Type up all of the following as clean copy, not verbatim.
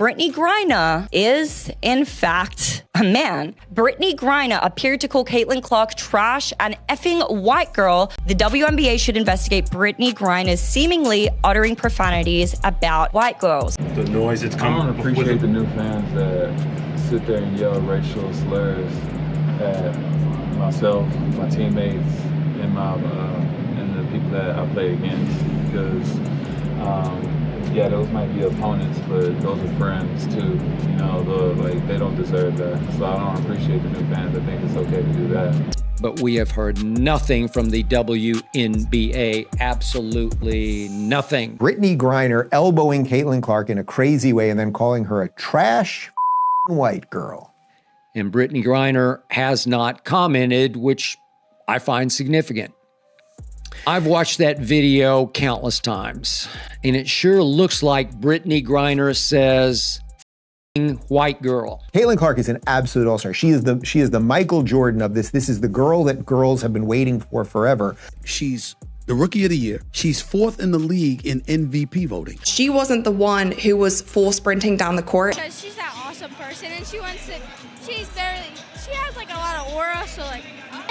Brittney Griner is, in fact, a man. Brittney Griner appeared to call Caitlin Clark trash and effing white girl. The WNBA should investigate Brittney Griner's seemingly uttering profanities about white girls. The noise that's coming. I don't appreciate the new fans that sit there and yell racial slurs at myself, my teammates, and the people that I play against. Because yeah, those might be opponents, but those are friends too. You know, they don't deserve that. So I don't appreciate the new fans. I think it's okay to do that. But we have heard nothing from the WNBA, absolutely nothing. Brittney Griner elbowing Caitlin Clark in a crazy way and then calling her a trash white girl. And Brittney Griner has not commented, which I find significant. I've watched that video countless times, and it sure looks like Brittney Griner says, white girl. Caitlin Clark is an absolute all-star. She is the Michael Jordan of this. This is the girl that girls have been waiting for forever. She's the Rookie of the Year. She's 4th in the league in MVP voting. She wasn't the one who was full sprinting down the court. Because she's that awesome person, and she has like a lot of aura, so like.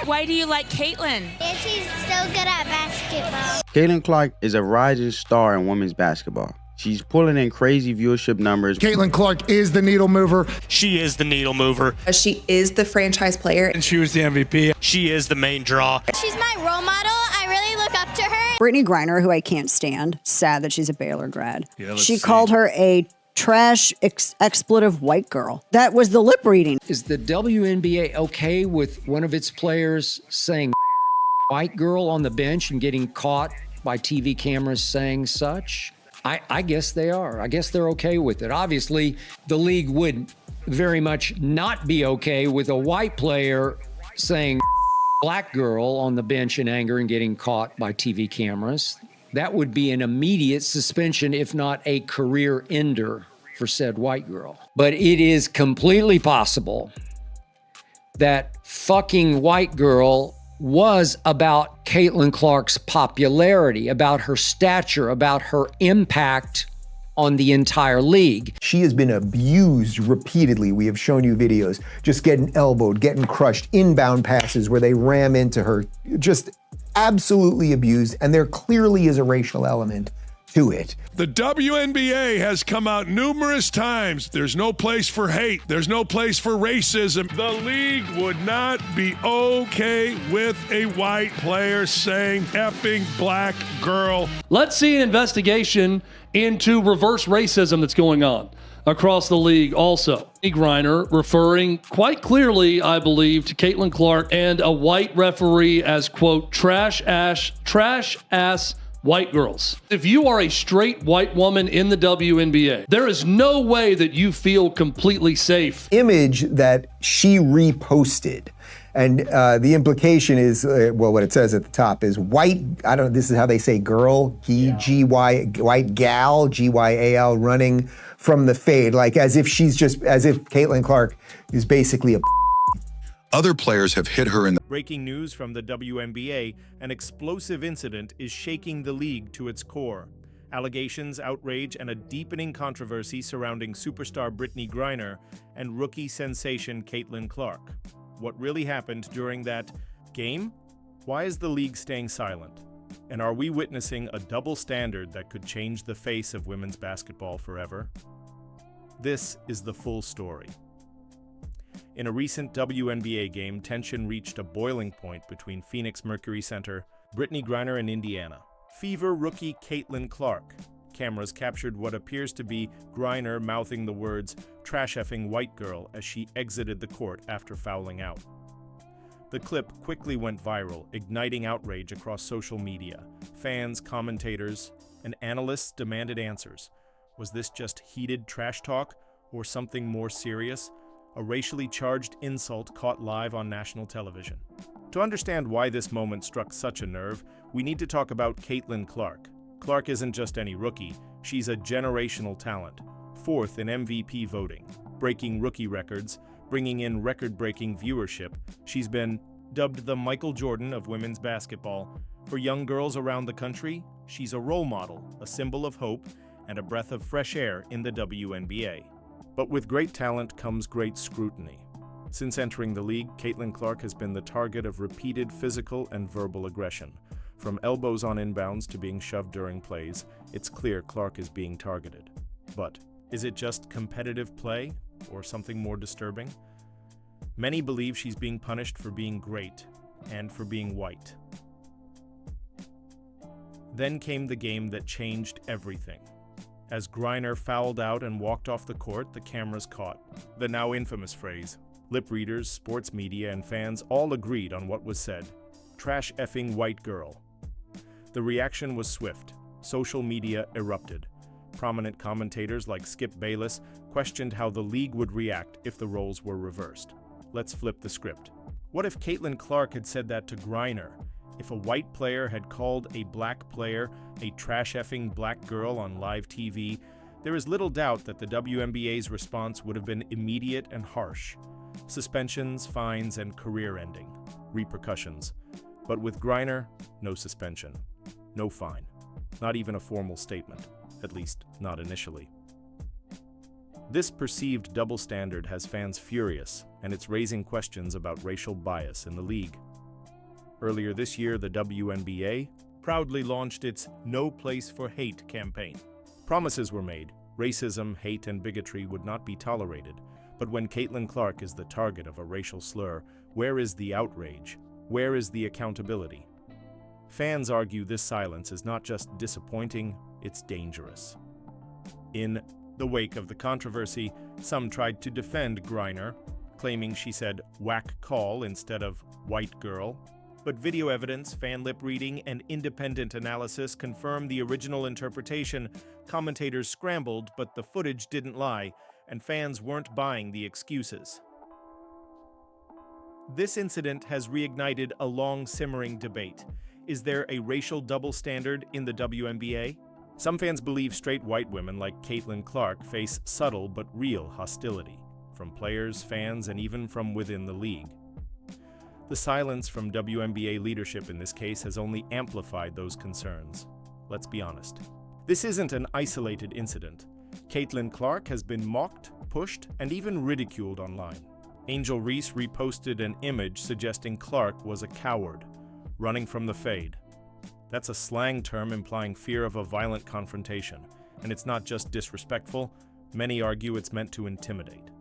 Why do you like Caitlin? Yeah, she's so good at basketball. Caitlin Clark is a rising star in women's basketball. She's pulling in crazy viewership numbers. Caitlin Clark is the needle mover. She is the needle mover. She is the franchise player. And she was the MVP. She is the main draw. She's my role model. I really look up to her. Brittney Griner, who I can't stand, sad that she's a Baylor grad. Yeah, she called her a trash, expletive white girl. That was the lip reading. Is the WNBA okay with one of its players saying white girl on the bench and getting caught by TV cameras saying such? I guess they are. I guess they're okay with it. Obviously, the league would very much not be okay with a white player saying black girl on the bench in anger and getting caught by TV cameras. That would be an immediate suspension, if not a career ender for said white girl. But it is completely possible that fucking white girl was about Caitlin Clark's popularity, about her stature, about her impact on the entire league. She has been abused repeatedly. We have shown you videos, just getting elbowed, getting crushed, inbound passes where they ram into her, just absolutely abused, and there clearly is a racial element to it. The WNBA has come out numerous times. There's no place for hate. There's no place for racism. The league would not be okay with a white player saying effing black girl. Let's see an investigation into reverse racism that's going on across the league also. Griner referring quite clearly, I believe, to Caitlin Clark and a white referee as, quote, trash ass white girls. If you are a straight white woman in the WNBA, there is no way that you feel completely safe. Image that she reposted. And the implication is, well, what it says at the top is white, this is how they say girl, G-Y, white gal, G-Y-A-L, running from the fade, like as if Caitlin Clark is basically a Other players have hit her in the... Breaking news from the WNBA, an explosive incident is shaking the league to its core. Allegations, outrage, and a deepening controversy surrounding superstar Brittney Griner and rookie sensation Caitlin Clark. What really happened during that game? Why is the league staying silent? And are we witnessing a double standard that could change the face of women's basketball forever? This is the full story. In a recent WNBA game, tension reached a boiling point between Phoenix Mercury center Brittney Griner and Indiana. Fever rookie Caitlin Clark. Cameras captured what appears to be Griner mouthing the words, trash-effing white girl, as she exited the court after fouling out. The clip quickly went viral, igniting outrage across social media. Fans, commentators, and analysts demanded answers. Was this just heated trash talk, or something more serious? A racially charged insult caught live on national television. To understand why this moment struck such a nerve, we need to talk about Caitlin Clark. Clark isn't just any rookie, she's a generational talent, 4th in MVP voting, breaking rookie records, bringing in record-breaking viewership. She's been dubbed the Michael Jordan of women's basketball. For young girls around the country, she's a role model, a symbol of hope, and a breath of fresh air in the WNBA. But with great talent comes great scrutiny. Since entering the league, Caitlin Clark has been the target of repeated physical and verbal aggression. From elbows on inbounds to being shoved during plays, it's clear Clark is being targeted. But is it just competitive play or something more disturbing? Many believe she's being punished for being great and for being white. Then came the game that changed everything. As Griner fouled out and walked off the court, the cameras caught the now infamous phrase. Lip readers, sports media, and fans all agreed on what was said. Trash effing white girl. The reaction was swift. Social media erupted. Prominent commentators like Skip Bayless questioned how the league would react if the roles were reversed. Let's flip the script. What if Caitlin Clark had said that to Griner? If a white player had called a black player a trash-effing black girl on live TV, there is little doubt that the WNBA's response would have been immediate and harsh. Suspensions, fines, and career-ending repercussions. But with Griner, no suspension, no fine, not even a formal statement, at least not initially. This perceived double standard has fans furious, and it's raising questions about racial bias in the league. Earlier this year, the WNBA proudly launched its No Place for Hate campaign. Promises were made. Racism, hate, and bigotry would not be tolerated. But when Caitlin Clark is the target of a racial slur, where is the outrage? Where is the accountability? Fans argue this silence is not just disappointing, it's dangerous. In the wake of the controversy, some tried to defend Griner, claiming she said whack call instead of white girl. But video evidence, fan lip reading, and independent analysis confirmed the original interpretation. Commentators scrambled, but the footage didn't lie, and fans weren't buying the excuses. This incident has reignited a long simmering debate. Is there a racial double standard in the WNBA? Some fans believe straight white women like Caitlin Clark face subtle but real hostility, from players, fans, and even from within the league. The silence from WNBA leadership in this case has only amplified those concerns. Let's be honest. This isn't an isolated incident. Caitlin Clark has been mocked, pushed, and even ridiculed online. Angel Reese reposted an image suggesting Clark was a coward, running from the fade. That's a slang term implying fear of a violent confrontation, and it's not just disrespectful. Many argue it's meant to intimidate.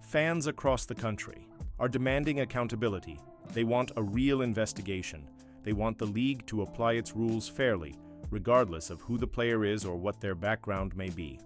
Fans across the country are demanding accountability. They want a real investigation. They want the league to apply its rules fairly, regardless of who the player is or what their background may be.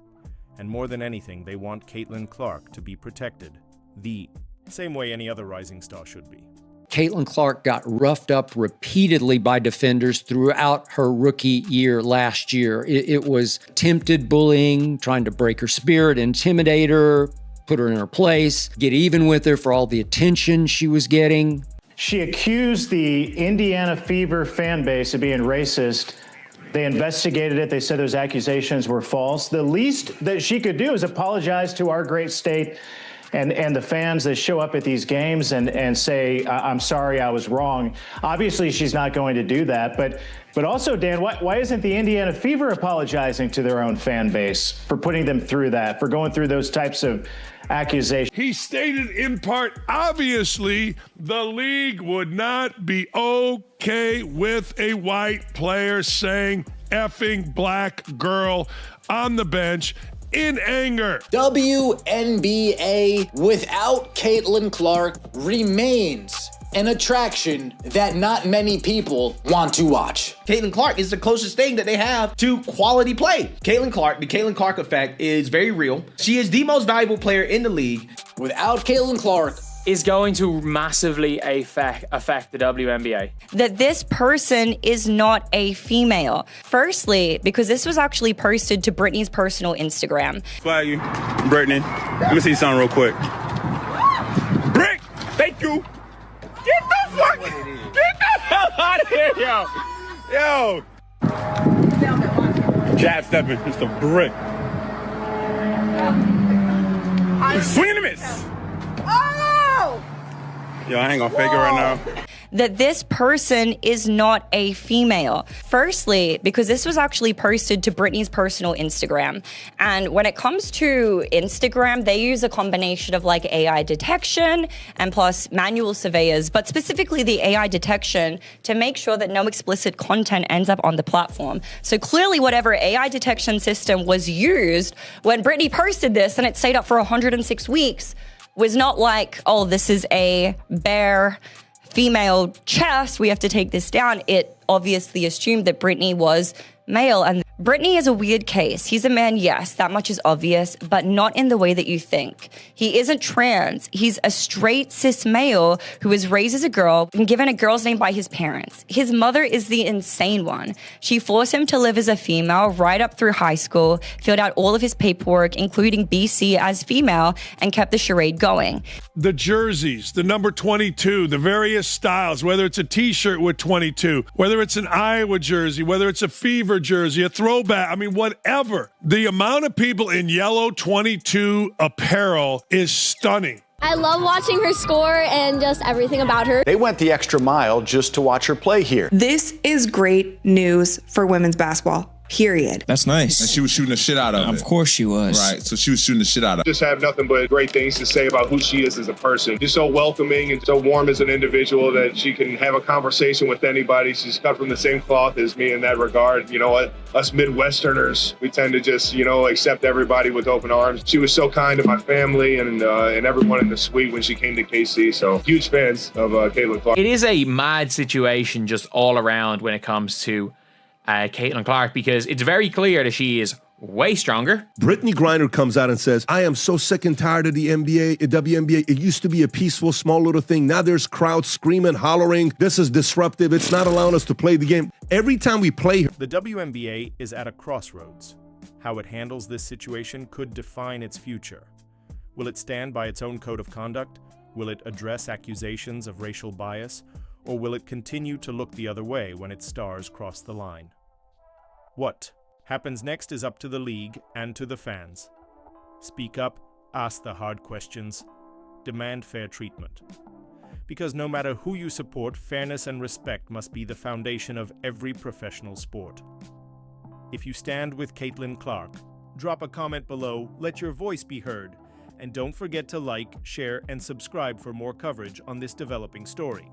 And more than anything, they want Caitlin Clark to be protected, the same way any other rising star should be. Caitlin Clark got roughed up repeatedly by defenders throughout her rookie year last year. It was attempted bullying, trying to break her spirit, intimidate her, put her in her place, get even with her for all the attention she was getting. She accused the Indiana Fever fan base of being racist. They investigated it. They said those accusations were false. The least that she could do is apologize to our great state and the fans that show up at these games and say, I'm sorry, I was wrong. Obviously, she's not going to do that. But also, Dan, why isn't the Indiana Fever apologizing to their own fan base for putting them through that, for going through those types of accusations? He stated in part, obviously, the league would not be okay with a white player saying effing black girl on the bench in anger. WNBA without Caitlin Clark remains an attraction that not many people want to watch. Caitlin Clark is the closest thing that they have to quality play. Caitlin Clark, the Caitlin Clark effect is very real. She is the most valuable player in the league. Without Caitlin Clark, is going to massively affect the WNBA. That this person is not a female. Firstly, because this was actually posted to Brittany's personal Instagram. Flag you, Brittany. Let me see something real quick. Brick, thank you. Get the hell out of here, yo. Jab stepping, it's a brick. Swing and a miss. Yo, I ain't gonna fake it right now. that this person is not a female. Firstly, because this was actually posted to Brittany's personal Instagram. And when it comes to Instagram, they use a combination of like AI detection and plus manual surveyors, but specifically the AI detection to make sure that no explicit content ends up on the platform. So clearly whatever AI detection system was used when Brittany posted this and it stayed up for 106 weeks was not like, oh, this is a bare female chest, we have to take this down. It obviously assumed that Brittany was male. And Brittany is a weird case. He's a man, yes, that much is obvious, but not in the way that you think. He isn't trans. He's a straight cis male who was raised as a girl and given a girl's name by his parents. His mother is the insane one. She forced him to live as a female right up through high school, filled out all of his paperwork, including BC as female, and kept the charade going. The jerseys, the number 22, the various styles, whether it's a t-shirt with 22, whether it's an Iowa jersey, whether it's a Fever jersey, a throwback, I mean, whatever. The amount of people in yellow 22 apparel is stunning. I love watching her score and just everything about her. They went the extra mile just to watch her play here. This is great news for women's basketball. Period. That's nice. And she was shooting the shit out of it. Of course she was. Right, so she was shooting the shit out of it. Just have nothing but great things to say about who she is as a person. She's so welcoming and so warm as an individual that she can have a conversation with anybody. She's cut from the same cloth as me in that regard. You know what? Us Midwesterners, we tend to just, accept everybody with open arms. She was so kind to my family and everyone in the suite when she came to KC. So huge fans of Caitlin Clark. It is a mad situation just all around when it comes to Caitlin Clark, because it's very clear that she is way stronger. Brittney Griner comes out and says, I am so sick and tired of the WNBA. It used to be a peaceful, small little thing. Now there's crowds screaming, hollering. This is disruptive. It's not allowing us to play the game. Every time we play her. The WNBA is at a crossroads. How it handles this situation could define its future. Will it stand by its own code of conduct? Will it address accusations of racial bias? Or will it continue to look the other way when its stars cross the line? What happens next is up to the league and to the fans. Speak up, ask the hard questions, demand fair treatment. Because no matter who you support, fairness and respect must be the foundation of every professional sport. If you stand with Caitlin Clark, drop a comment below, let your voice be heard, and don't forget to like, share, and subscribe for more coverage on this developing story.